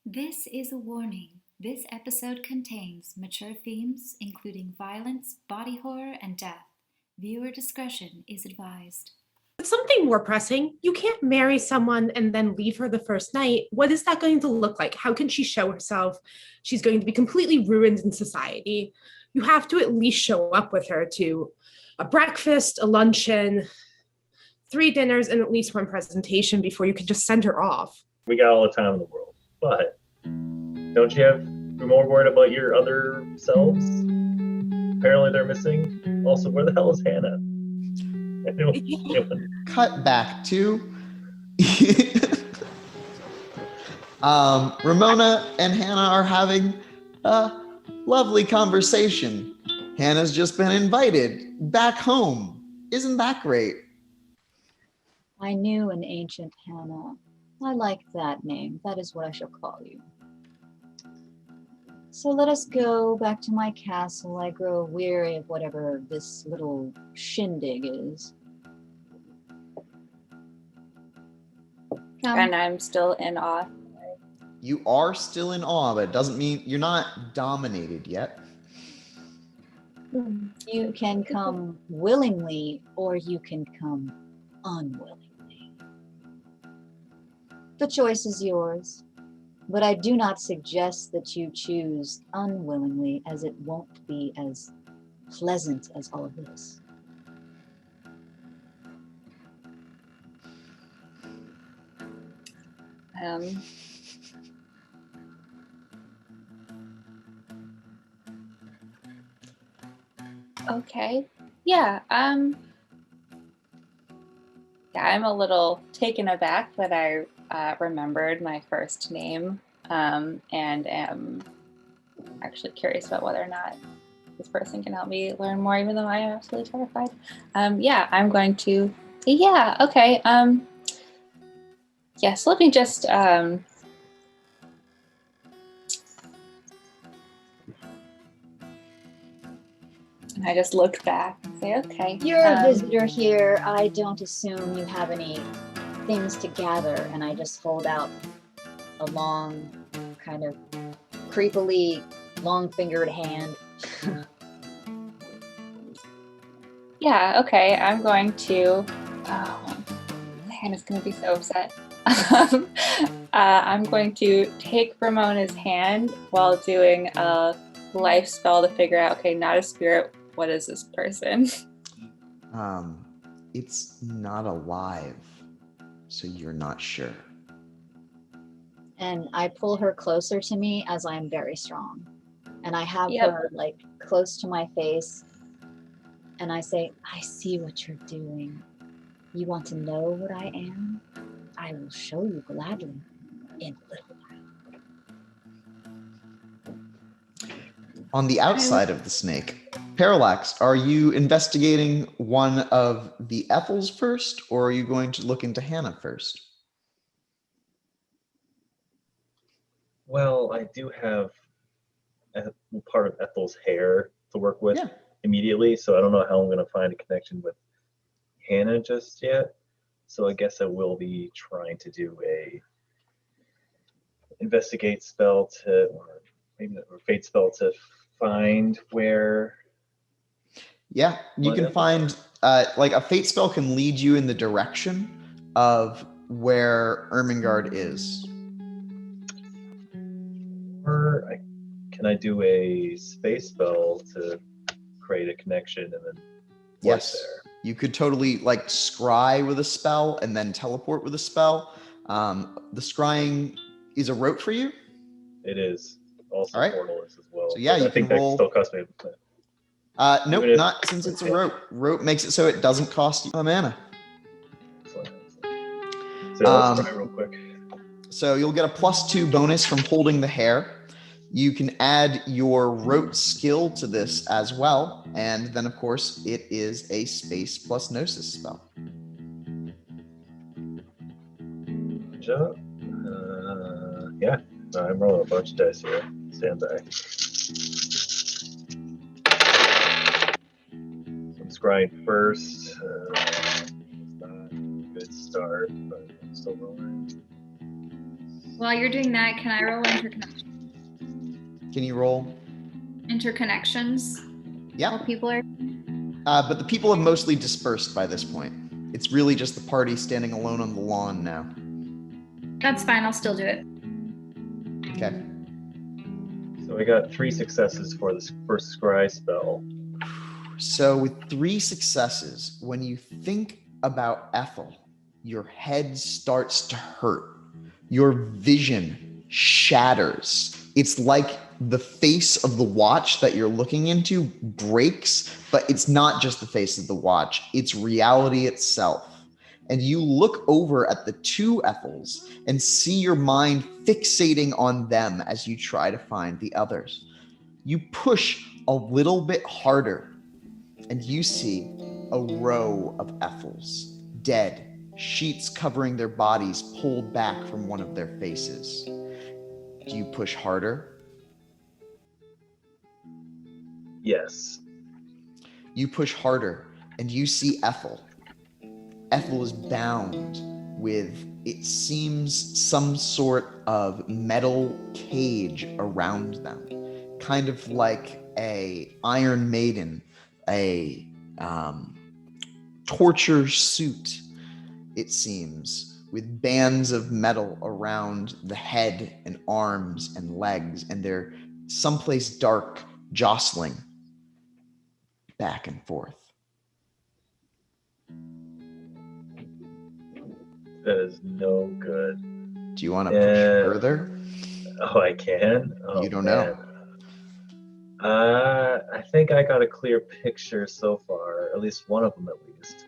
This is a warning. This episode contains mature themes, including violence, body horror, and death. Viewer discretion is advised. Something more pressing. You can't marry someone and then leave her the first night. What is that going to look like? How can she show herself? She's going to be completely ruined in society. You have to at least show up with her to a breakfast, a luncheon, 3 dinners, and at least 1 presentation before you can just send her off. We got all the time in the world, but don't you have more worried about your other selves? Apparently they're missing. Also, where the hell is Hah-nah? Cut back to Ramona and Hah-nah are having a lovely conversation. Hannah's just been invited back home. Isn't that great? I knew an ancient Hah-nah. I like that name. That is what I shall call you. So let us go back to my castle. I grow weary of whatever this little shindig is. And I'm still in awe. You are still in awe, but it doesn't mean you're not dominated yet. You can come willingly, or you can come unwillingly. The choice is yours, but I do not suggest that you choose unwillingly, as it won't be as pleasant as all this. Okay. Yeah, I'm a little taken aback that I remembered my first name, and am actually curious about whether or not this person can help me learn more, even though I am absolutely terrified. Yeah, I'm going to, yeah, okay. Yes, let me just, and I just look back and say, okay. You're a visitor here. I don't assume you have any things to gather, and I just hold out a long, kind of creepily long-fingered hand. Yeah, okay, I'm going to, oh, Hannah's going to be so upset. I'm going to take Ramona's hand while doing a life spell to figure out, okay, not a spirit, what is this person? It's not alive, so you're not sure. And I pull her closer to me as I'm very strong. And I have Yep. her like close to my face. And I say, I see what you're doing. You want to know what I am? I will show you gladly in a little while. On the outside of the snake, Parallax, are you investigating one of the Ethyls first, or are you going to look into Hah-nah first? Well, I do have a part of Ethyl's hair to work with immediately, so I don't know how I'm going to find a connection with Hah-nah just yet. So I guess I will be trying to do a investigate spell to, or maybe a fate spell to find where. Yeah, you can find, like a fate spell can lead you in the direction of where Ermengarde is. Or can I do a space spell to create a connection and then Yes, there? You could totally like scry with a spell and then teleport with a spell. The scrying is a rote for you? It is. Also, all right. portal is as well. So yeah, you I think can that roll. still costs me. Nope, not since it's a rope. Rope makes it so it doesn't cost you a mana. Excellent. So let's try real quick. So you'll get a +2 bonus from holding the hair. You can add your rote skill to this as well. And then, of course, it is a space plus gnosis spell. Good job. Yeah, I'm rolling a bunch of dice here. Stand by. So I'm scrying first. It's not a good start, but I'm still rolling. While you're doing that, can I roll interconnections? Can you roll? Interconnections? Yeah. While people are. But the people have mostly dispersed by this point. It's really just the party standing alone on the lawn now. That's fine. I'll still do it. Okay. So we got 3 successes for this first scry spell. So with 3 successes, when you think about Ethyl, your head starts to hurt. Your vision shatters. It's like the face of the watch that you're looking into breaks, but it's not just the face of the watch, it's reality itself. And you look over at the 2 Ethyls and see your mind fixating on them as you try to find the others. You push a little bit harder and you see a row of Ethyls, dead, sheets covering their bodies pulled back from one of their faces. Do you push harder? Yes. You push harder and you see Ethyl. Ethyl is bound with, it seems, some sort of metal cage around them, kind of like a Iron Maiden, a torture suit, it seems, with bands of metal around the head and arms and legs, and they're someplace dark, jostling back and forth. That is no good. Do you want to push further? Oh, I can? Oh, You don't man. I think I got a clear picture so far, at least one of them at least.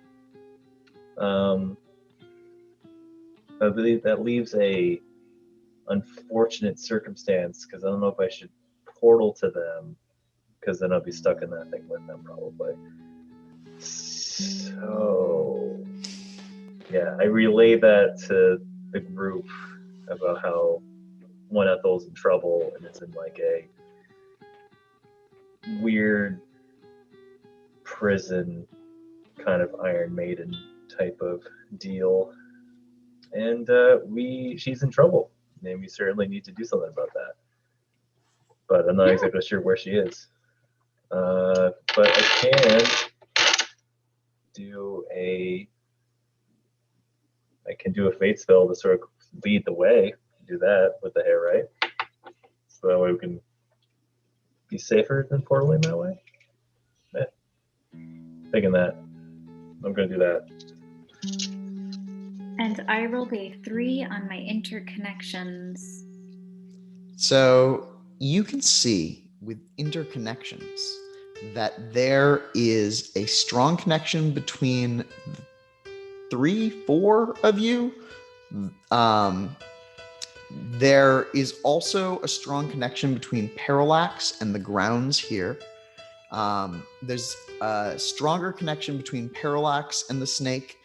I believe that leaves a unfortunate circumstance, because I don't know if I should portal to them, because then I'll be stuck in that thing with them probably. So yeah, I relay that to the group about how one Ethyl's in trouble and it's in like a weird prison kind of Iron Maiden type of deal, and she's in trouble and we certainly need to do something about that, but I'm not exactly sure where she is, but I can do a fate spell to sort of lead the way. Do that with the hair, right? So that way we can be safer than portaling that way. Yeah. Thinking that. I'm going to do that. And I rolled a 3 on my interconnections. So you can see with interconnections that there is a strong connection between 3-4 of you. There is also a strong connection between Parallax and the grounds here. There's a stronger connection between Parallax and the snake,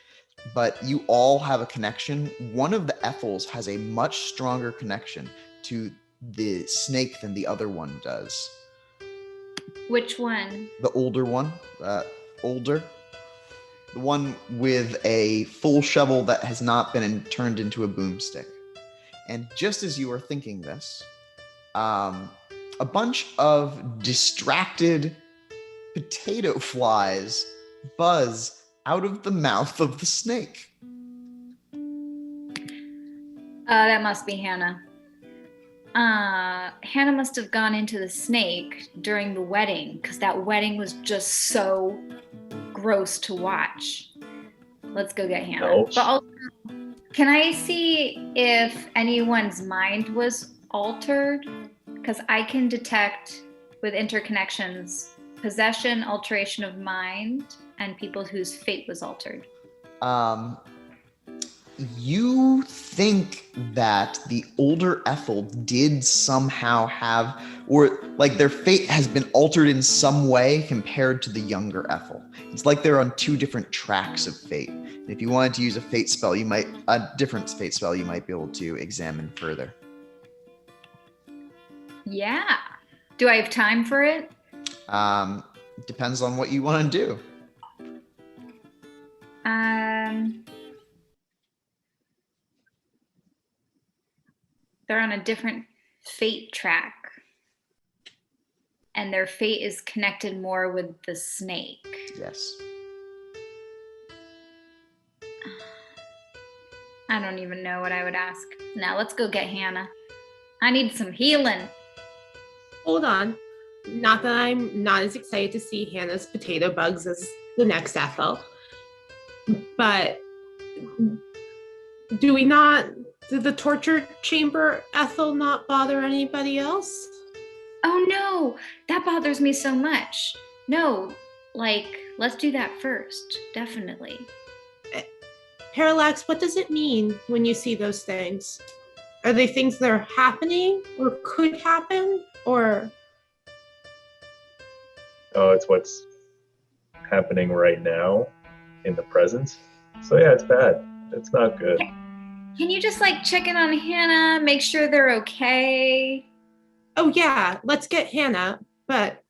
but you all have a connection. One of the Ethyls has a much stronger connection to the snake than the other one does. Which one? The older one, older. The one with a full shovel that has not been turned into a boomstick. And just as you are thinking this, a bunch of distracted potato flies buzz out of the mouth of the snake. That must be Hah-nah. Hah-nah must have gone into the snake during the wedding, because that wedding was just so gross to watch. Let's go get Hah-nah. Ouch. But also, can I see if anyone's mind was altered? Because I can detect with interconnections possession, alteration of mind, and people whose fate was altered. You think that the older Ethyl did somehow have, or like their fate has been altered in some way compared to the younger Ethyl. It's like they're on 2 different tracks of fate. And if you wanted to use a different fate spell, you might be able to examine further. Yeah. Do I have time for it? Depends on what you want to do. they're on a different fate track. And their fate is connected more with the snake. Yes. I don't even know what I would ask. Now let's go get Hah-nah. I need some healing. Hold on. Not that I'm not as excited to see Hannah's potato bugs as the next Ethyl. But did the torture chamber Ethyl not bother anybody else? Oh no, that bothers me so much. No, let's do that first. Definitely. Parallax, what does it mean when you see those things? Are they things that are happening or could happen? Or Oh, it's what's happening right now in the present. So yeah, it's bad. It's not good. Can you just check in on Hah-nah, make sure they're okay? oh yeah, let's get Hah-nah, but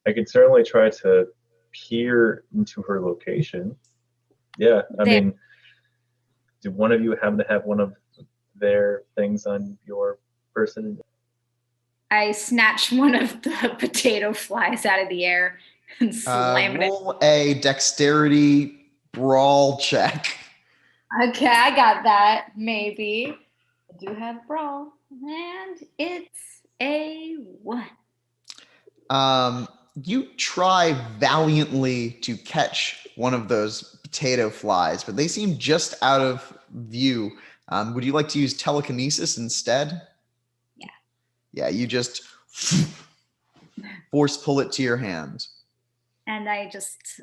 I could certainly try to peer into her location. Yeah, I There. mean, do one of you happen to have one of their things on your person? I snatch one of the potato flies out of the air and slam it. Roll a dexterity brawl check. Okay, I got that. Maybe. I do have brawl. And it's a 1. You try valiantly to catch one of those potato flies, but they seem just out of view. Would you like to use telekinesis instead? Yeah. Yeah, you just force pull it to your hand. And I just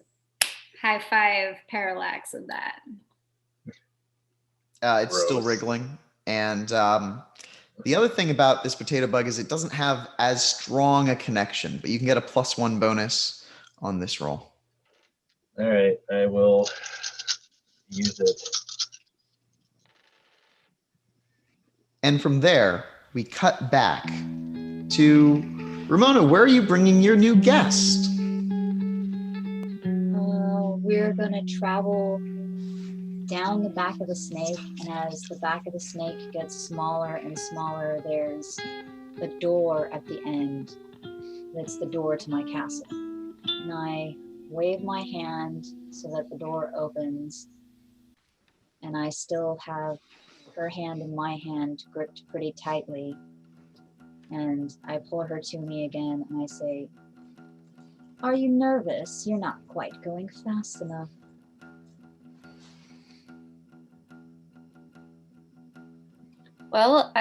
high five Parallax of that. It's still Gross. wriggling. And the other thing about this potato bug is it doesn't have as strong a connection, but you can get a +1 bonus on this roll. All right, I will use it. And from there, we cut back to Ramona. Where are you bringing your new guest? We're gonna travel down the back of the snake, and as the back of the snake gets smaller and smaller, there's a door at the end. That's the door to my castle. And I wave my hand so that the door opens, and I still have her hand in my hand gripped pretty tightly. And I pull her to me again and I say, "Are you nervous? You're not quite going fast enough." Well,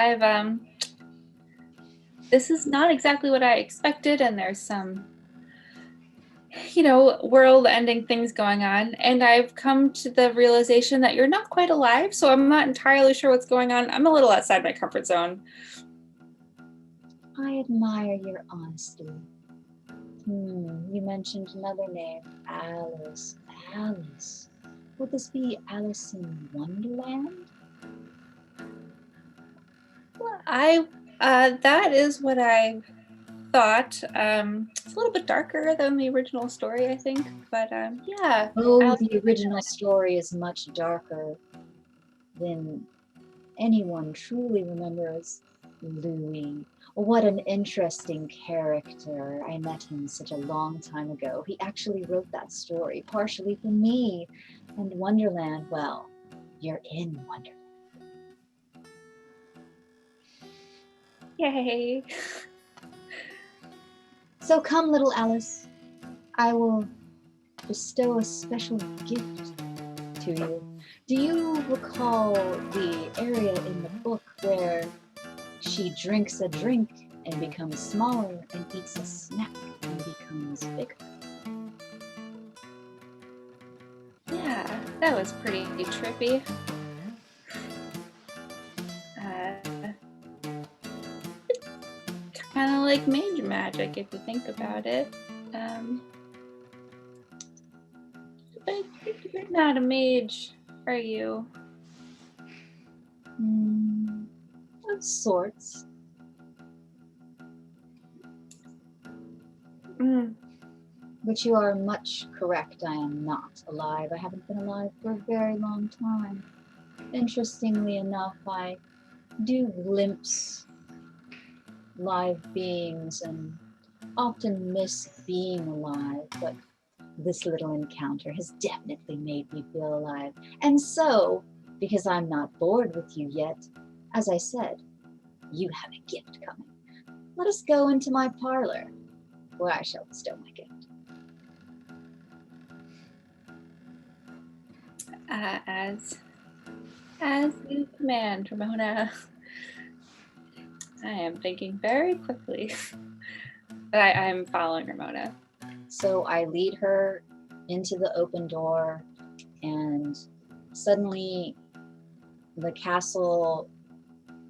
this is not exactly what I expected, and there's some, world-ending things going on, and I've come to the realization that you're not quite alive, so I'm not entirely sure what's going on. I'm a little outside my comfort zone. I admire your honesty. You mentioned another name, Alice. Alice. Would this be Alice in Wonderland? Well, that is what I thought. It's a little bit darker than the original story, I think, but yeah. Oh, the original story is much darker than anyone truly remembers. Louis. What an interesting character. I met him such a long time ago. He actually wrote that story partially for me. And Wonderland, well, you're in Wonderland. Yay. So come, little Alice. I will bestow a special gift to you. Do you recall the area in the book where she drinks a drink and becomes smaller and eats a snack and becomes bigger? Yeah, that was pretty trippy. Kind of like mage magic if you think about it. But you're not a mage, are you? Of sorts. But you are much correct. I am not alive. I haven't been alive for a very long time. Interestingly enough, I do glimpse live beings and often miss being alive, but this little encounter has definitely made me feel alive. And so, because I'm not bored with you yet, as I said, you have a gift coming. Let us go into my parlor, where I shall bestow my gift. As you command, Ramona. I am thinking very quickly. I'm following Ramona. So I lead her into the open door, and suddenly the castle,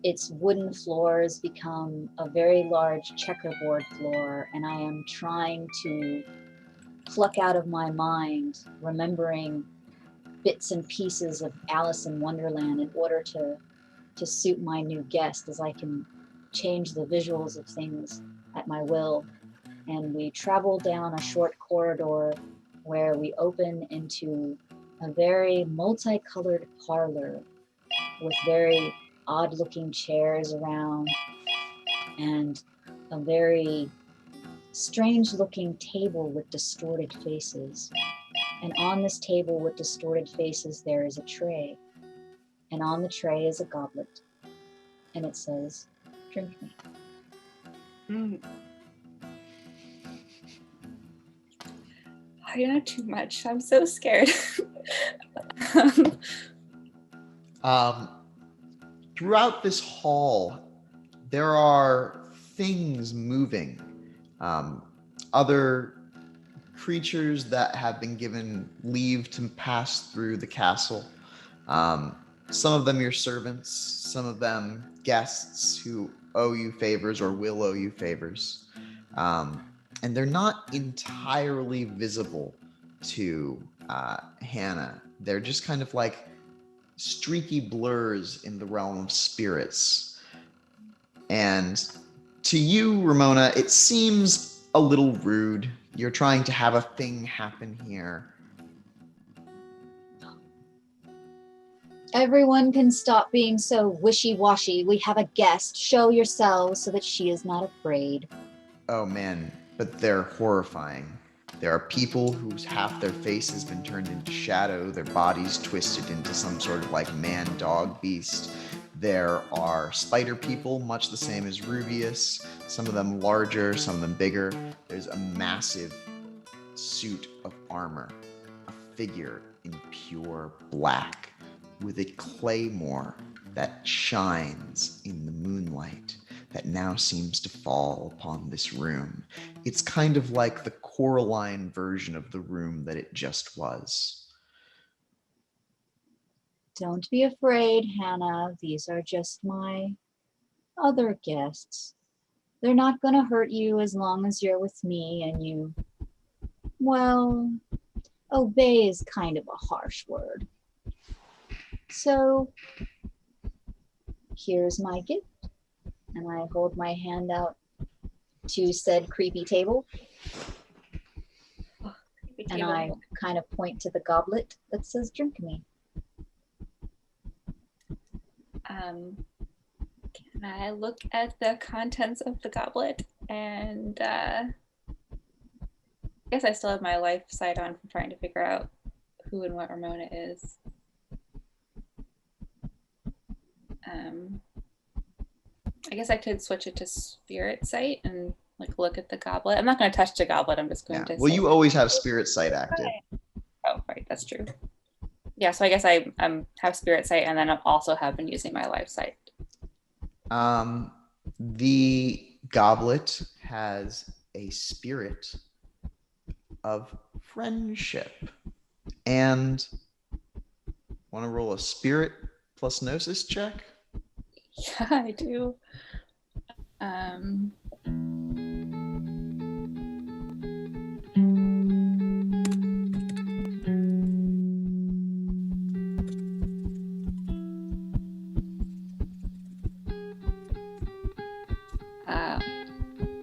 its wooden floors become a very large checkerboard floor, and I am trying to pluck out of my mind, remembering bits and pieces of Alice in Wonderland in order to suit my new guest, as I can change the visuals of things at my will. And we travel down a short corridor where we open into a very multicolored parlor with very odd-looking chairs around and a very strange-looking table with distorted faces. And on this table with distorted faces, there is a tray. And on the tray is a goblet. And it says, "Drink me." Oh, you're not too much. I'm so scared. Throughout this hall, there are things moving. Other creatures that have been given leave to pass through the castle. Some of them your servants, some of them guests who owe you favors or will owe you favors. And they're not entirely visible to Hah-nah. They're just kind of like streaky blurs in the realm of spirits. And to you, Ramona, it seems a little rude. You're trying to have a thing happen here. Everyone can stop being so wishy-washy. We have a guest. Show yourselves so that she is not afraid. Oh man, but they're horrifying. There are people whose half their face has been turned into shadow, their bodies twisted into some sort of like man, dog, beast. There are spider people, much the same as Rubius, some of them larger, some of them bigger. There's a massive suit of armor, a figure in pure black with a claymore that shines in the moonlight that now seems to fall upon this room. It's kind of like the Coraline version of the room that it just was. Don't be afraid, Hah-nah. These are just my other guests. They're not going to hurt you as long as you're with me and you, well, obey is kind of a harsh word. So, here's my gift. And I hold my hand out to said creepy table. And I kind of point to the goblet that says, "Drink me." Can I look at the contents of the goblet? And I guess I still have my life sight on from trying to figure out who and what Ramona is. I guess I could switch it to spirit sight and like look at the goblet. I'm not going to touch the goblet. I'm just going to. Well, you always have spirit sight active. Oh, right, that's true. Yeah, so I guess I have spirit sight, and then I also have been using my life sight. The goblet has a spirit of friendship, and want to roll a spirit plus gnosis check? Yeah, I do.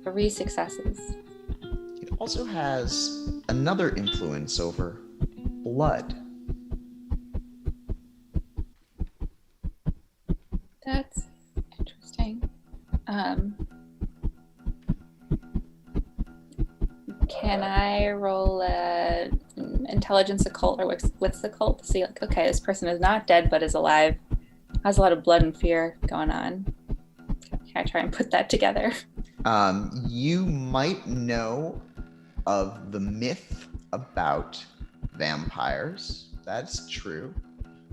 Three successes. It also has another influence over blood. That's interesting. Can I roll a intelligence occult or wits occult to see, like, okay, this person is not dead but is alive, has a lot of blood and fear going on? Can I try and put that together? You might know of the myth about vampires. That's true.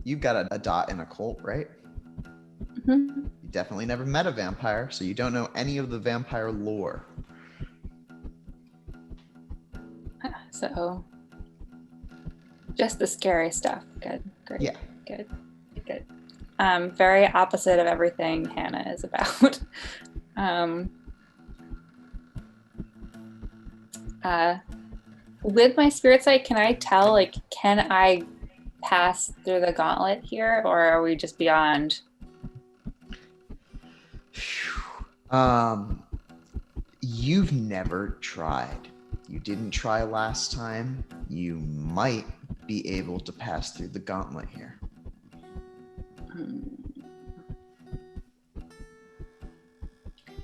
You've got a dot in occult, right? Mm-hmm. You definitely never met a vampire, so you don't know any of the vampire lore. So, just the scary stuff. Good, great. Yeah. Good. Very opposite of everything Hah-nah is about. With my spirit sight, can I tell, like, can I pass through the gauntlet here, or are we just beyond? You've never tried. You didn't try last time. You might be able to pass through the gauntlet here.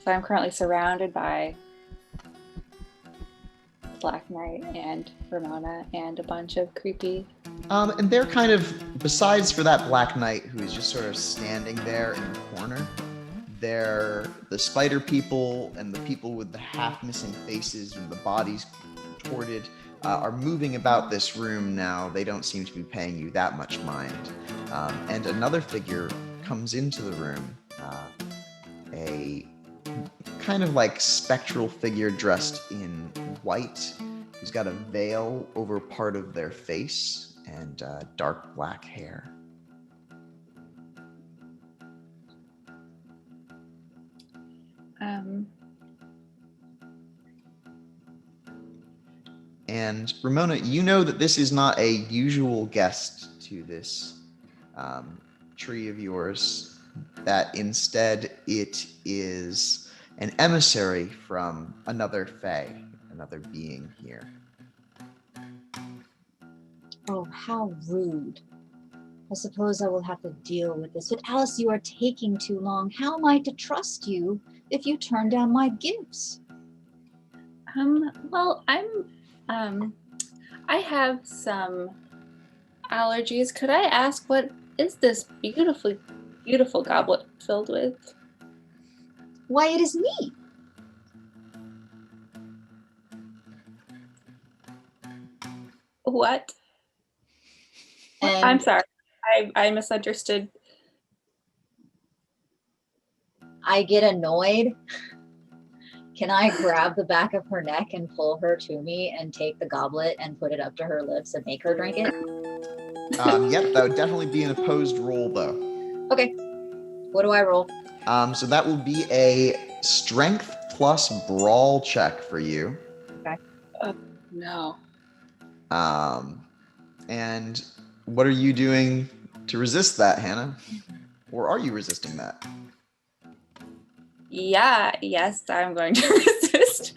So I'm currently surrounded by Black Knight and Ramona and a bunch of creepy. And they're kind of, besides for that Black Knight who is just sort of standing there in the corner, they're the spider people and the people with the half missing faces and the bodies contorted are moving about this room now. They don't seem to be paying you that much mind. And another figure comes into the room, a kind of like spectral figure dressed in white, who's got a veil over part of their face and dark black hair. And Ramona, you know that this is not a usual guest to this tree of yours, that instead it is an emissary from another fae, another being here. Oh, how rude. I suppose I will have to deal with this. But Alice, you are taking too long. How am I to trust you if you turn down my gifts? Well, I have some allergies. Could I ask, what is this beautiful goblet filled with? Why, it is me. What? And I'm sorry. I misunderstood. I get annoyed. Can I grab the back of her neck and pull her to me and take the goblet and put it up to her lips and make her drink it? Yep, that would definitely be an opposed roll, though. Okay. What do I roll? So that will be a strength plus brawl check for you. Okay. No. And what are you doing to resist that, Hah-nah? Or are you resisting that? Yeah, yes, I'm going to resist.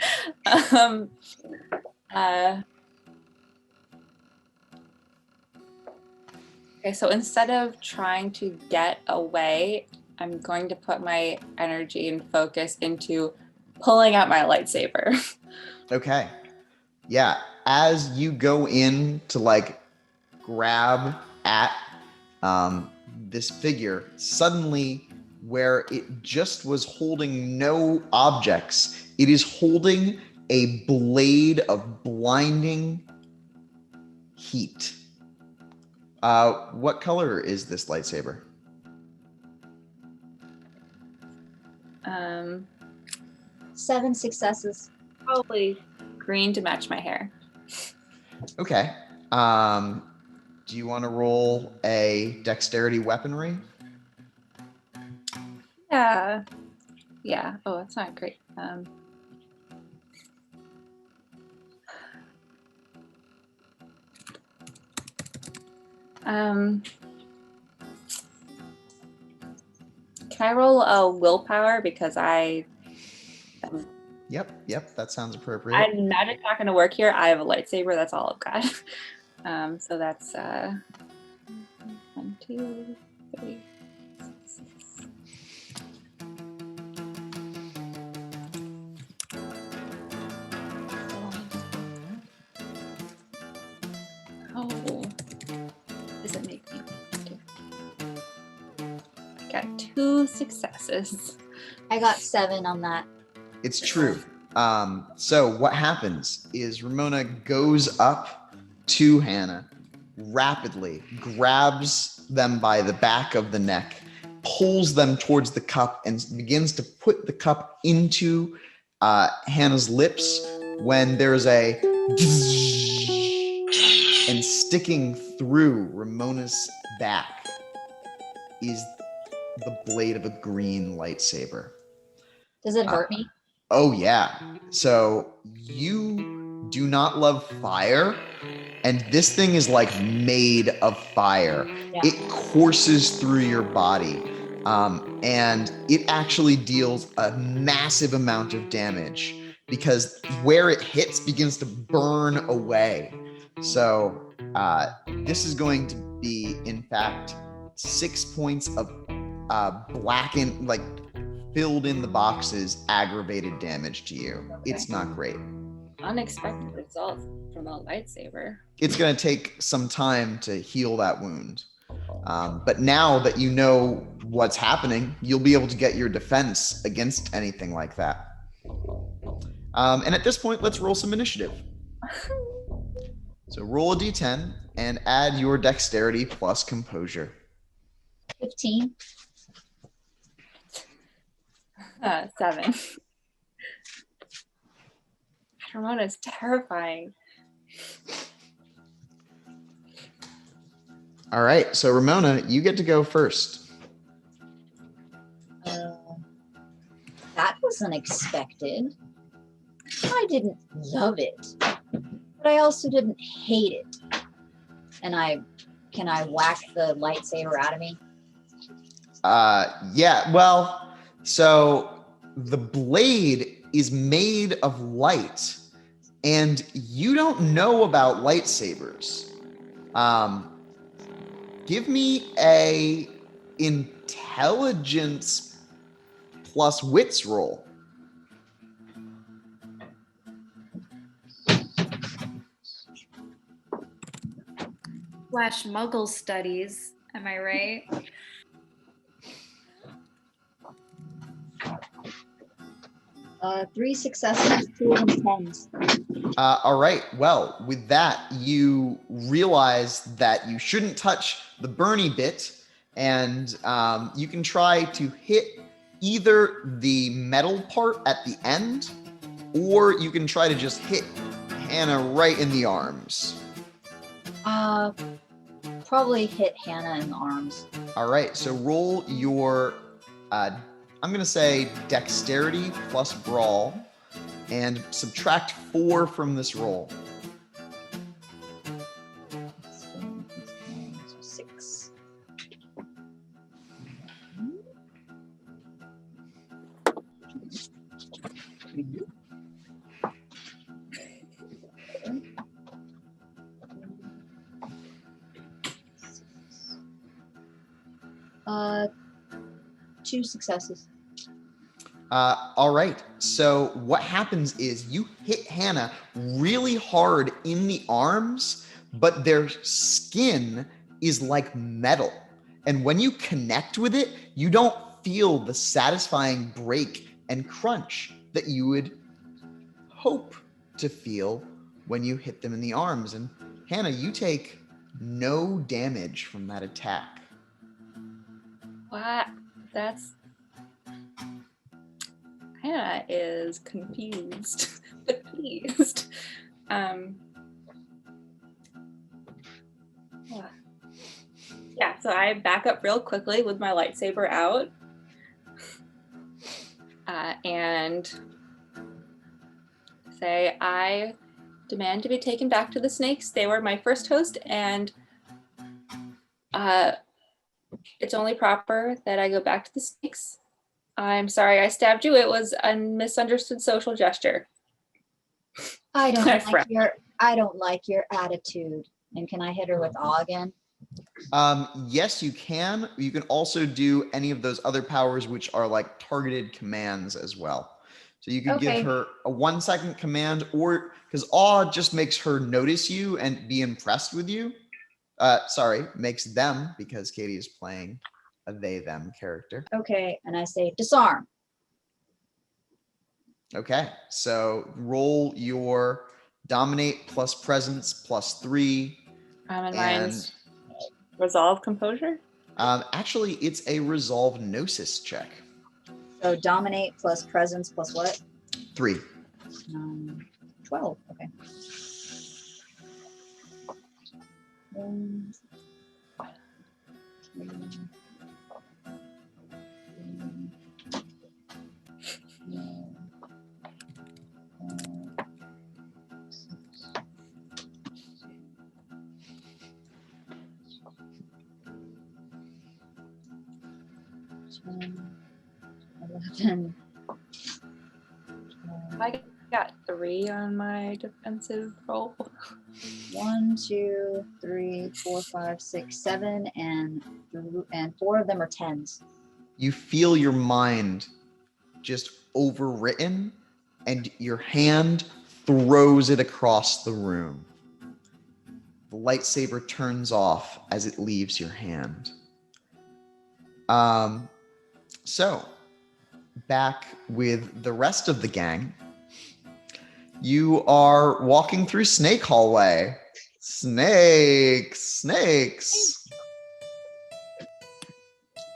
Okay, so instead of trying to get away, I'm going to put my energy and focus into pulling out my lightsaber. Okay. Yeah, as you go in to like grab at this figure, suddenly where it just was holding no objects, it is holding a blade of blinding heat. What color is this lightsaber? 7 successes. Probably green to match my hair. Okay. Do you want to roll a dexterity weaponry? Yeah. Yeah. Oh, that's not great. Can I roll a willpower, because Yep, that sounds appropriate. magic's not going to work here. I have a lightsaber. That's all I've got. So that's 1, 2, 3, 6. Got 2 successes. I got 7 on that. It's true. So what happens is Ramona goes up to Hah-nah rapidly, grabs them by the back of the neck, pulls them towards the cup, and begins to put the cup into Hannah's lips when there's a and sticking through Ramona's back is the blade of a green lightsaber. Does it hurt me? Oh, yeah. So you do not love fire, and this thing is like made of fire. Yeah. It courses through your body, and it actually deals a massive amount of damage because where it hits begins to burn away. So this is going to be, in fact, 6 points of blackened, like filled in the boxes, aggravated damage to you. Okay. It's not great. Unexpected results from a lightsaber. It's going to take some time to heal that wound. But now that you know what's happening, you'll be able to get your defense against anything like that. And at this point, let's roll some initiative. So roll a d10 and add your dexterity plus composure. 15. 7. Ramona is terrifying. All right, so Ramona, you get to go first. That was unexpected. I didn't love it, but I also didn't hate it. And can I whack the lightsaber out of me? Yeah, well, so the blade is made of light, and you don't know about lightsabers. Give me a intelligence plus wits roll. Slash Muggle studies. Am I right? Three successes, 2 of them 10s. All right. Well, with that, you realize that you shouldn't touch the Bernie bit, and you can try to hit either the metal part at the end, or you can try to just hit Hannah right in the arms. Probably hit Hannah in the arms. All right. So roll your, I'm going to say dexterity plus brawl, and subtract 4 from this roll. 6. Uh, 2 successes. All right. So what happens is you hit Hannah really hard in the arms, but their skin is like metal. And when you connect with it, you don't feel the satisfying break and crunch that you would hope to feel when you hit them in the arms. And Hannah, you take no damage from that attack. What? That's... Hannah is confused, but pleased. Yeah, so I back up real quickly with my lightsaber out. And say, I demand to be taken back to the snakes. They were my first host, and it's only proper that I go back to the snakes. I'm sorry I stabbed you. It was a misunderstood social gesture. I don't like your attitude. And can I hit her with awe again? Yes, you can. You can also do any of those other powers, which are like targeted commands as well. So you can give her a 1-second command, or because awe just makes her notice you and be impressed with you. Sorry, makes them, because Caity is playing a they/them character. Okay, and I say disarm. Okay, so roll your dominate plus presence +3. And And mine's resolve composure. actually, it's a resolve gnosis check. So dominate plus presence plus what? 3. 12. Okay. One, two, three, 11. I got 3 on my defensive roll. 1, 2, 3, 4, 5, 6, 7, and 4 of them are 10s. You feel your mind just overwritten, and your hand throws it across the room. The lightsaber turns off as it leaves your hand. So, back with the rest of the gang, you are walking through Snake Hallway. Snakes.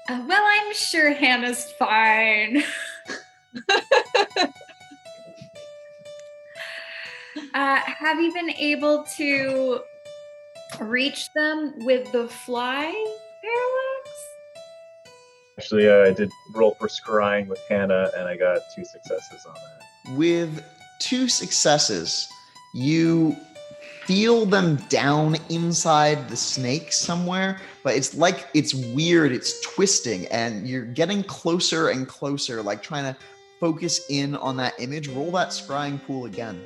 Well, I'm sure Hannah's fine. Have you been able to reach them with the fly, Parallax? Actually, I did roll for scrying with Hannah, and I got 2 successes on that. With 2 successes, you feel them down inside the snake somewhere, but it's like it's weird, it's twisting, and you're getting closer and closer, like trying to focus in on that image. Roll that scrying pool again.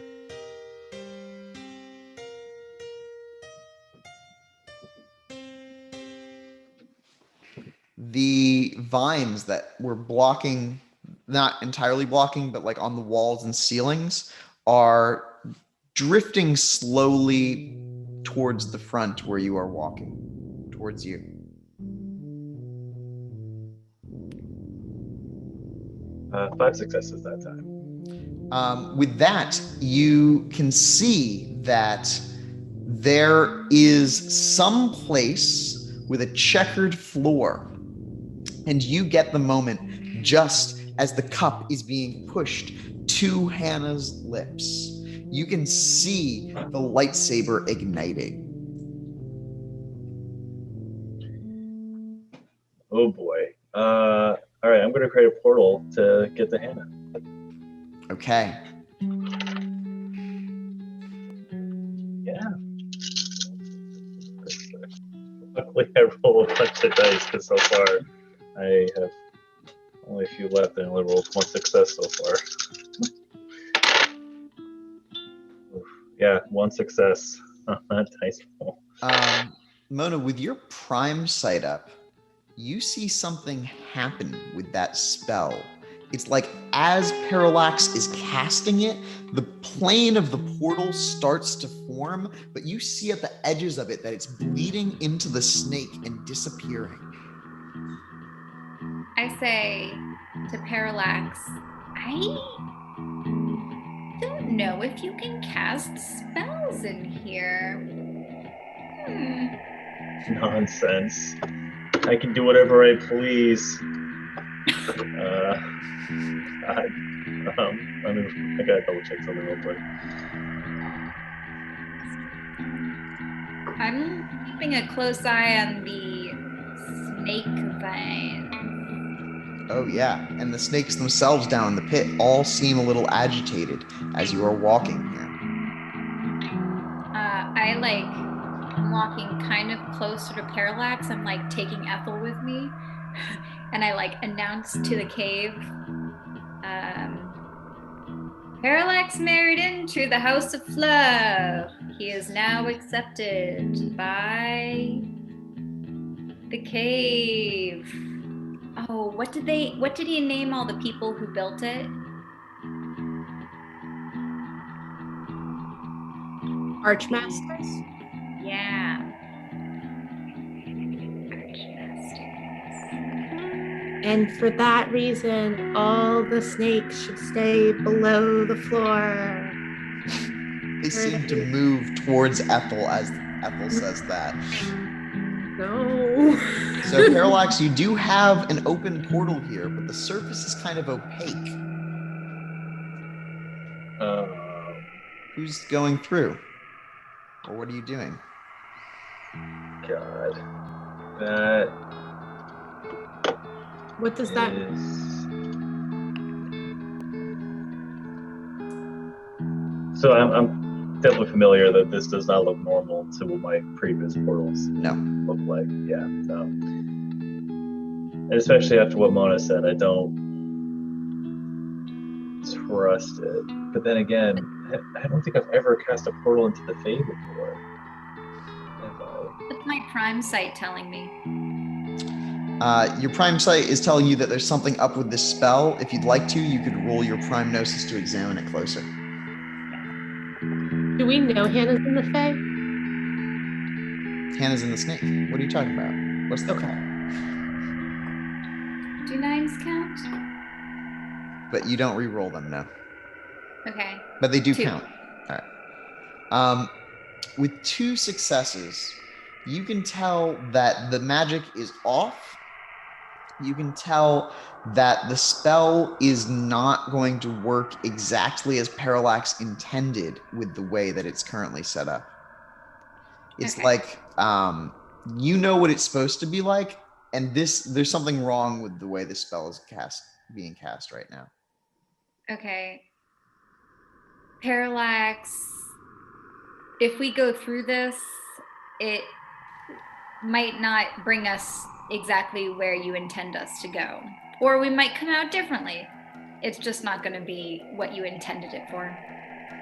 The vines that were blocking, not entirely blocking, but like on the walls and ceilings, are drifting slowly towards the front where you are walking, towards you. Five successes that time. With that, you can see that there is some place with a checkered floor, and you get the moment just as the cup is being pushed to Hannah's lips. You can see the lightsaber igniting. Oh boy. All right, I'm going to create a portal to get to Hannah. Okay. Yeah. Luckily, I rolled a bunch of dice because so far I have only a few left, and I only rolled 1 success so far. Yeah, 1 success on that dice roll. Mona, with your prime sight up, you see something happen with that spell. It's like as Parallax is casting it, the plane of the portal starts to form, but you see at the edges of it that it's bleeding into the snake and disappearing. I say to Parallax, I don't know if you can cast spells in here. Nonsense. I can do whatever I please. I gotta double check something real quick. I'm keeping a close eye on the snake vine. Oh yeah, and the snakes themselves down in the pit all seem a little agitated as you are walking here. I'm walking kind of closer to Parallax. I'm like taking Ethyl with me. And I like announce to the cave, Parallax married into the House of Fleur. He is now accepted by the cave. Oh, what did he name all the people who built it? Archmasters? Yeah. Archmasters. And for that reason, all the snakes should stay below the floor. They seem to move towards Ethyl as Ethyl says that. No. So, Parallax, you do have an open portal here, but the surface is kind of opaque. Who's going through? Or what are you doing? God. That What does that So I'm definitely familiar that this does not look normal to what my previous portals look like. Yeah, no. And especially after what Mona said, I don't trust it. But then again, I don't think I've ever cast a portal into the Fae before. What's my prime sight telling me? Your prime sight is telling you that there's something up with this spell. If you'd like to, you could roll your prime gnosis to examine it closer. do we know Hannah's in the Fae? Hannah's in the snake. What are you talking about? What's the Okay. Do 9s count? But you don't re-roll them, no. Okay. But they do 2. count. All right. With 2 successes, you can tell that the magic is off. You can tell that the spell is not going to work exactly as Parallax intended with the way that it's currently set up. It's like, you know what it's supposed to be like, and there's something wrong with the way the spell is being cast right now. Okay. Parallax, if we go through this, it might not bring us exactly where you intend us to go. Or we might come out differently. It's just not going to be what you intended it for.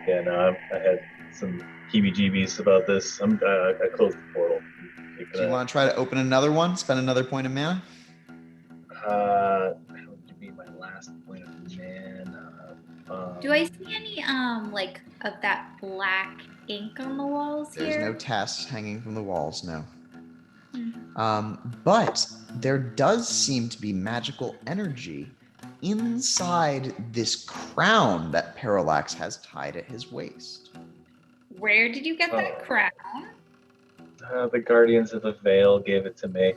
Yeah, no, I had some heebie-jeebies about this. I closed the portal. Do you want to try to open another one? Spend another point of mana? That would be my last point of mana. Do I see any like of that black ink on the walls There's here? no tests hanging from the walls, no. But there does seem to be magical energy inside this crown that Parallax has tied at his waist. Where did you get that crown? The Guardians of the Veil gave it to me.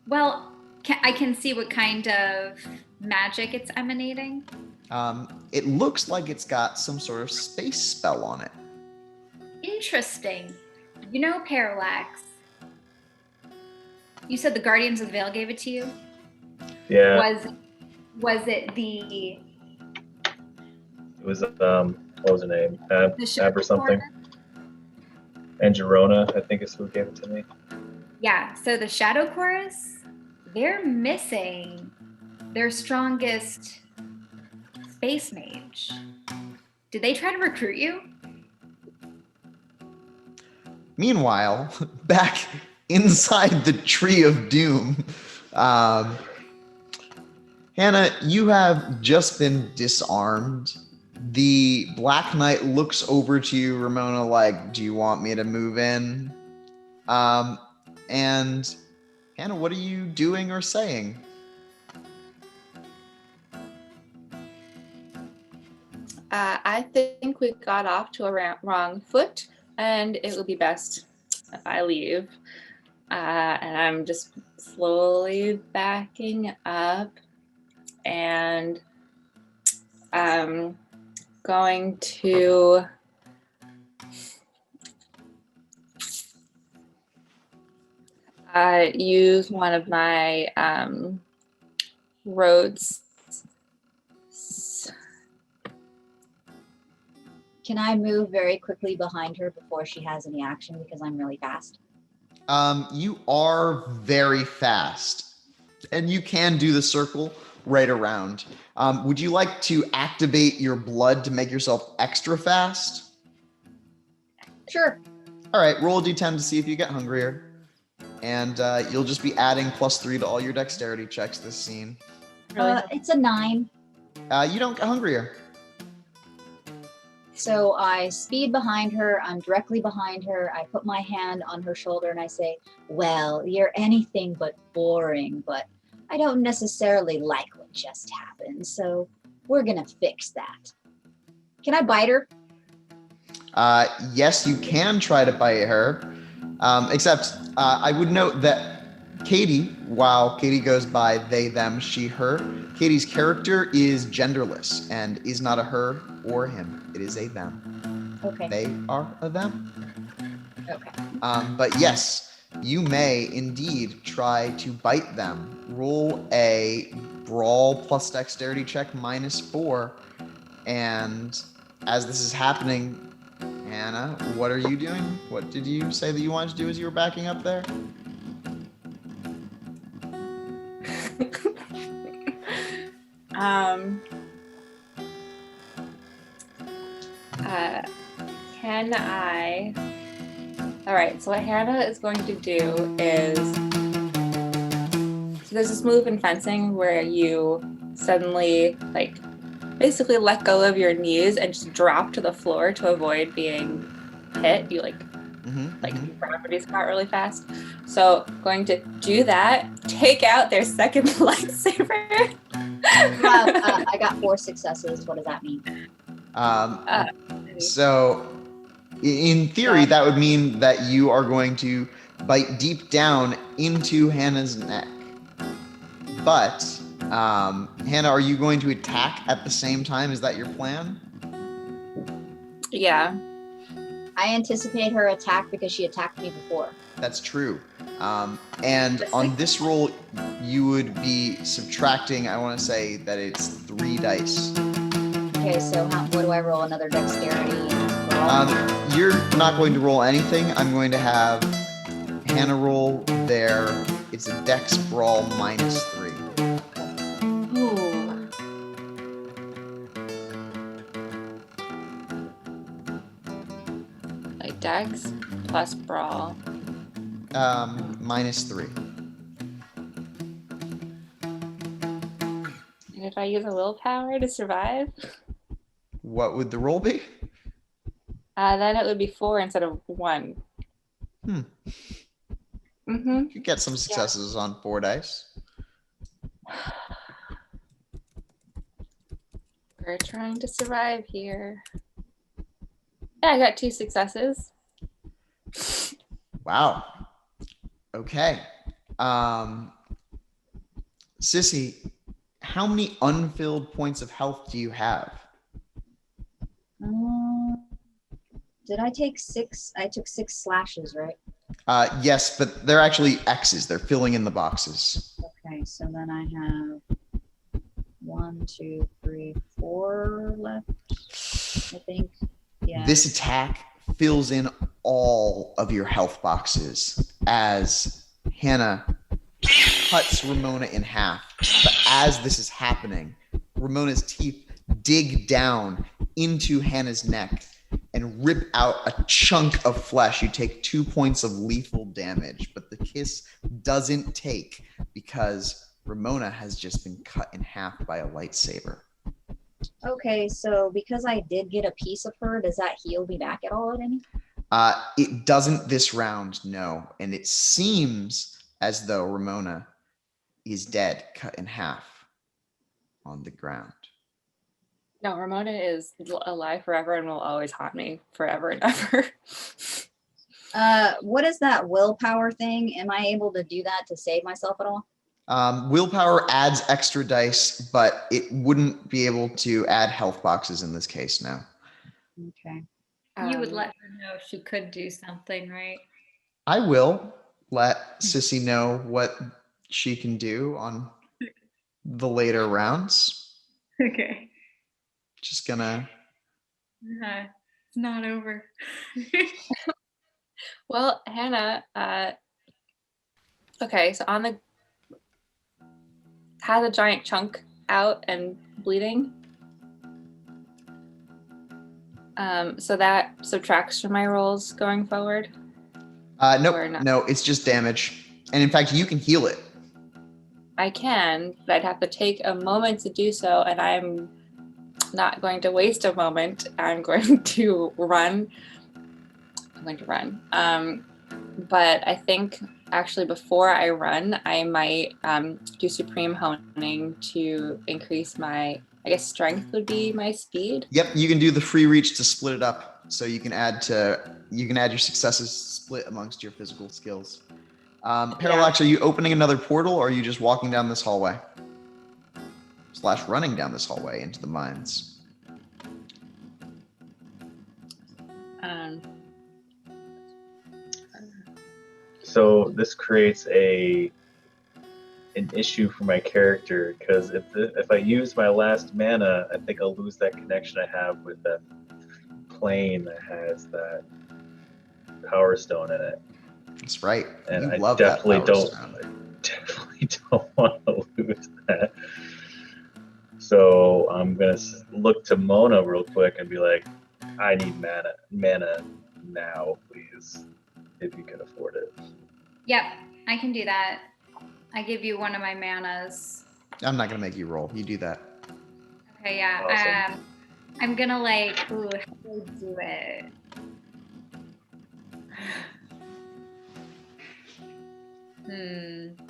Well, I can see what kind of magic it's emanating. It looks like it's got some sort of space spell on it. Interesting. You know, Parallax, you said the Guardians of the Veil gave it to you? Yeah. Was it the... It was, what was her name? Ab or something? Chorus? Angerona, I think is who gave it to me. Yeah, so the Shadow Chorus, they're missing their strongest space mage. Did they try to recruit you? Meanwhile, back inside the Tree of Doom, Hannah, you have just been disarmed. The Black Knight looks over to you, Ramona, like, do you want me to move in? And Hannah, what are you doing or saying? I think we got off to a wrong foot, and it will be best if I leave. And I'm just slowly backing up, and I'm going to use one of my roads. Can I move very quickly behind her before she has any action because I'm really fast? You are very fast, and you can do the circle right around. Would you like to activate your blood to make yourself extra fast? Sure. All right, roll a d10 to see if you get hungrier. And you'll just be adding +3 to all your dexterity checks this scene. It's a 9. You don't get hungrier. So I speed behind her. I'm directly behind her. I put my hand on her shoulder and I say, well, you're anything but boring, but I don't necessarily like what just happened, so we're gonna fix that. Can I bite her? Yes, you can try to bite her. Except I would note that Caity, while Caity goes by they, them, she, her, Caity's character is genderless and is not a her or him. It is a them. Okay. They are a them. Okay. But yes, you may indeed try to bite them. Roll a brawl plus dexterity check -4. And as this is happening, Hannah, what are you doing? What did you say that you wanted to do as you were backing up there? Can I? All right. So what Hannah is going to do is, so there's this move in fencing where you suddenly basically let go of your knees and just drop to the floor to avoid being hit. You gravity's caught really fast. So going to do that, take out their second lightsaber. I got 4 successes. What does that mean? So in theory, that would mean that you are going to bite deep down into Hannah's neck. But Hannah, are you going to attack at the same time? Is that your plan? Yeah. I anticipate her attack because she attacked me before. That's true. And on this roll, you would be subtracting, I want to say that it's 3 dice. Okay, so what do I roll? Another dexterity? Roll? You're not going to roll anything. I'm going to have Hannah roll there. It's a dex brawl -3. Ooh. Like dex plus brawl. -3. And if I use a willpower to survive, What would the roll be? then it would be 4 instead of 1. You could get some successes on 4 dice. We're trying to survive here. Yeah, I got 2 successes. Wow. Okay. Sissy, how many unfilled points of health do you have? Did I take 6? I took 6 slashes, right? Yes, but they're actually X's. They're filling in the boxes. Okay, so then I have 1, 2, 3, 4 left, I think. Yeah. This attack fills in all of your health boxes as Hannah cuts Ramona in half. But as this is happening, Ramona's teeth dig down into Hannah's neck and rip out a chunk of flesh. You take 2 points of lethal damage, but the kiss doesn't take because Ramona has just been cut in half by a lightsaber. Okay, so because I did get a piece of her, does that heal me back at all at any? It doesn't this round, no. And it seems as though Ramona is dead, cut in half on the ground. No, Ramona is alive forever and will always haunt me forever and ever. What is that willpower thing? Am I able to do that to save myself at all? Willpower adds extra dice, but it wouldn't be able to add health boxes in this case now. Okay. You would let her know if she could do something, right? I will let Sissy know what she can do on the later rounds. Okay. Just gonna... It's not over. Well, Hannah, okay, so on the has a giant chunk out and bleeding. So that subtracts from my rolls going forward. Nope, no, it's just damage. And in fact, you can heal it. I can, but I'd have to take a moment to do so, and I'm not going to waste a moment. I'm going to run. But I think actually before I run, I might do supreme honing to increase my, I guess strength would be my speed. Yep, you can do the free reach to split it up. So you can add your successes split amongst your physical skills. Parallax, are you opening another portal or are you just walking down this hallway? / running down this hallway into the mines? So this creates an issue for my character because if I use my last mana, I think I'll lose that connection I have with that plane that has that power stone in it. That's right. And you I love definitely that power don't. stone. I definitely don't want to lose that. So I'm gonna look to Mona real quick and be like, I need mana now, please, if you can afford it. Yep, I can do that. I give you one of my manas. I'm not going to make you roll. You do that. Okay, yeah. Awesome. I'm gonna like, ooh, how do I do it?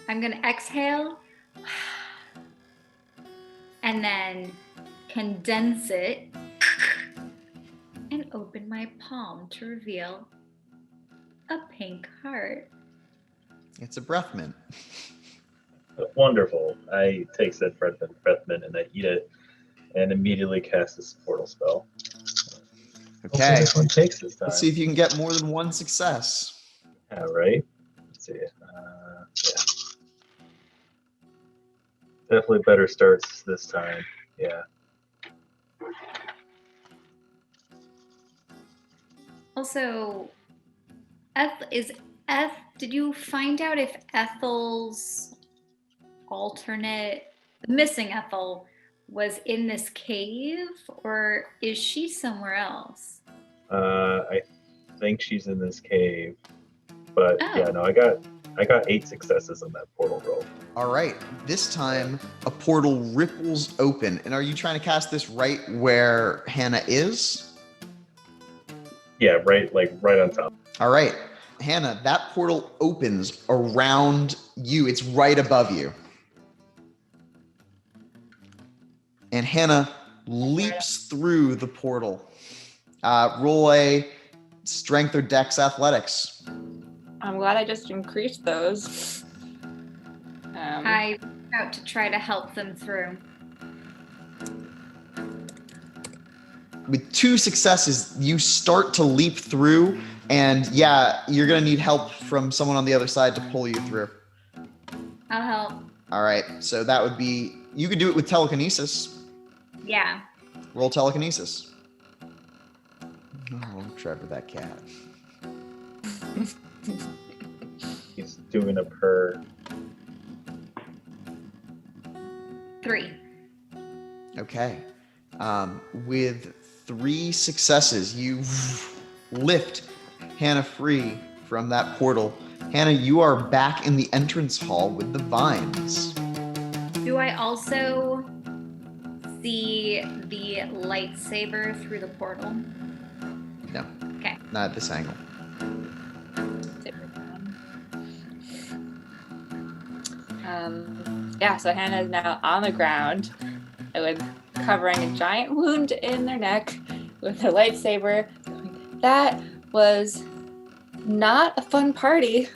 I'm gonna exhale and then condense it and open my palm to reveal a pink heart. It's a breath mint. Wonderful. I take said breath mint and I eat it and immediately cast this portal spell. Okay. Hopefully this one takes this time. Let's see if you can get more than one success. All right. Let's see. Yeah. Definitely better starts this time. Yeah. Also, did you find out if Ethyl's alternate, missing Ethyl, was in this cave or is she somewhere else? I think she's in this cave. But Oh. yeah, no, I got 8 successes on that portal roll. All right. This time, a portal ripples open. And are you trying to cast this right where Hah-nah is? Yeah, right on top. All right. Hah-nah, that portal opens around you. It's right above you. And Hah-nah leaps through the portal. Roll a strength or dex athletics. I'm glad I just increased those. I out to try to help them through. With 2 successes, you start to leap through, and yeah, you're gonna need help from someone on the other side to pull you through. I'll help. All right, so that would be, you could do it with telekinesis. Yeah. Roll telekinesis. Oh, Trevor, that cat. He's doing a purr. 3. Okay. With 3 successes, you lift Hah-nah free from that portal. Hah-nah, you are back in the entrance hall with the vines. Do I also see the lightsaber through the portal? No. Okay. Not at this angle. Yeah, so Hah-nah is now on the ground with covering a giant wound in their neck with a lightsaber. That was not a fun party.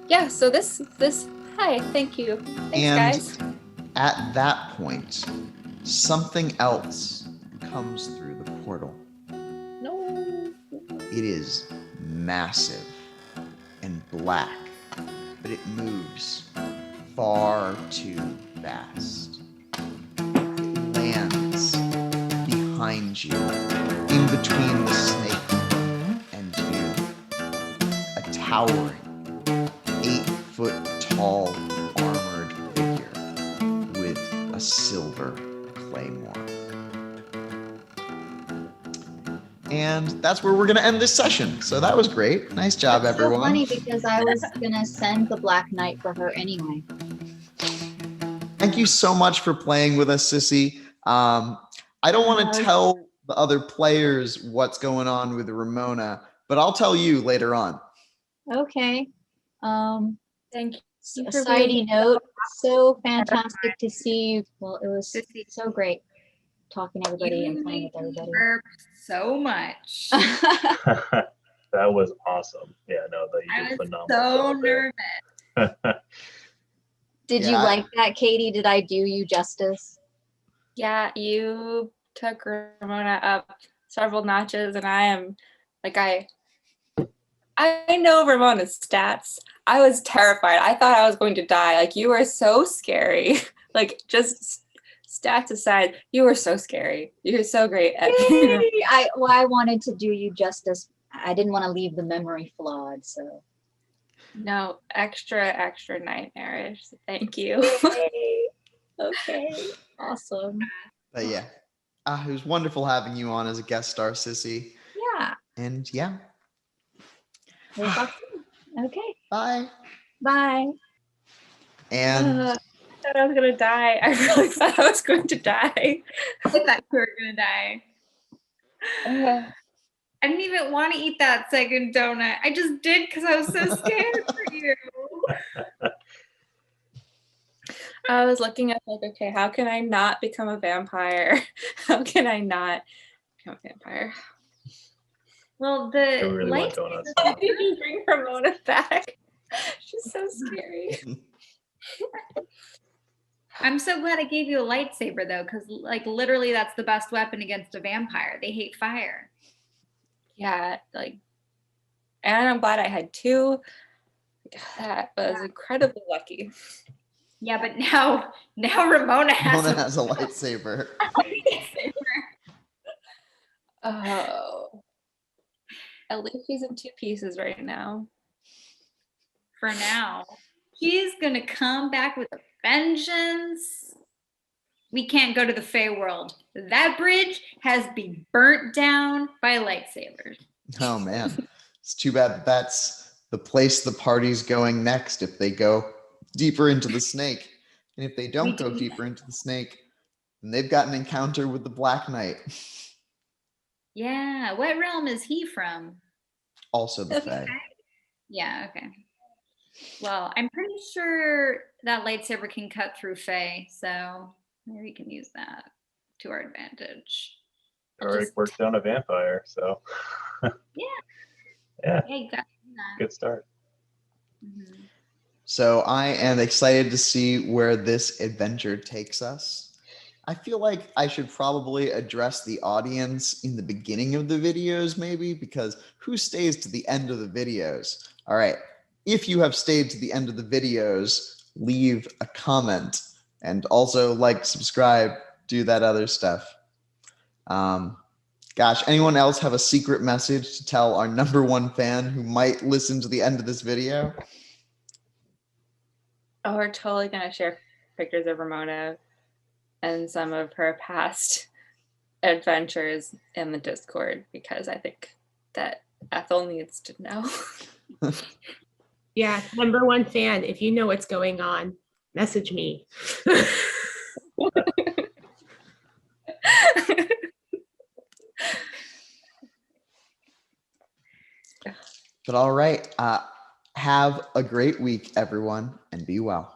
Yeah, so this hi, thank you. Thanks, guys. At that point, something else comes through the portal. No. It is massive and black, but it moves far too fast. It lands behind you, in between the snake and you. A towering, 8-foot-tall armored figure with a silver claymore. And that's where we're going to end this session. So that was great. Nice job, That's everyone. so funny because I was gonna send the Black Knight for her anyway. Thank you so much for playing with us, Sissy. I don't want to tell the other players what's going on with Ramona, but I'll tell you later on. Okay. Thank you A for sidey being note, so fantastic to see you. Well, it was Sissy. so great talking to everybody and You playing make with me everybody. burp so much. That was awesome. Yeah, no, you I did a was phenomenal so job there. nervous. Did you Yeah. like that, Caity? Did I do you justice? Yeah, you took Ramona up several notches, and I am like I know Ramona's stats. I was terrified. I thought I was going to die. Like, you were so scary. Like, just stats aside, you were so scary. You're so great at Yay! I wanted to do you justice. I didn't want to leave the memory flawed, so. no, extra nightmarish. Thank you. Yay! Okay, awesome. But yeah, it was wonderful having you on as a guest star, Sissy. Yeah. And yeah, We'll talk soon. Okay. bye. Bye. And I thought I was gonna die. I really thought I was going to die. I thought you were gonna die. I didn't even want to eat that second donut. I just did because I was so scared for you. I was looking at like, okay, how can I not become a vampire? How can I not become a vampire? Well, I the really want light. donuts. Why did you bring Ramona back? She's so scary. I'm so glad I gave you a lightsaber though, because like literally that's the best weapon against a vampire. They hate fire. Yeah, like, and I'm glad I had two. That was incredibly lucky. Yeah, but now Ramona has Ramona a has a lightsaber. lightsaber. Oh, at least she's in two pieces right now. For now. He's gonna come back with a vengeance. We can't go to the Fey world. That bridge has been burnt down by lightsabers. Oh man, it's too bad that that's the place the party's going next if they go deeper into the snake. And if they don't go deeper into the snake, then they've got an encounter with the Black Knight. Yeah, what realm is he from? Also the Fae. Yeah, okay. Well, I'm pretty sure that lightsaber can cut through Fey, so maybe we can use that to our advantage. Already worked on a vampire, so Yeah. yeah, Yeah, you got to do that. good start. Mhm. So I am excited to see where this adventure takes us. I feel like I should probably address the audience in the beginning of the videos, maybe, because who stays to the end of the videos? All right. If you have stayed to the end of the videos, leave a comment and also like, subscribe, do that other stuff. Gosh, anyone else have a secret message to tell our #1 fan who might listen to the end of this video? Oh, we're totally gonna share pictures of Ramona and some of her past adventures in the Discord because I think that Ethyl needs to know. Yeah, #1 fan. If you know what's going on, message me. But all right, have a great week, everyone, and be well.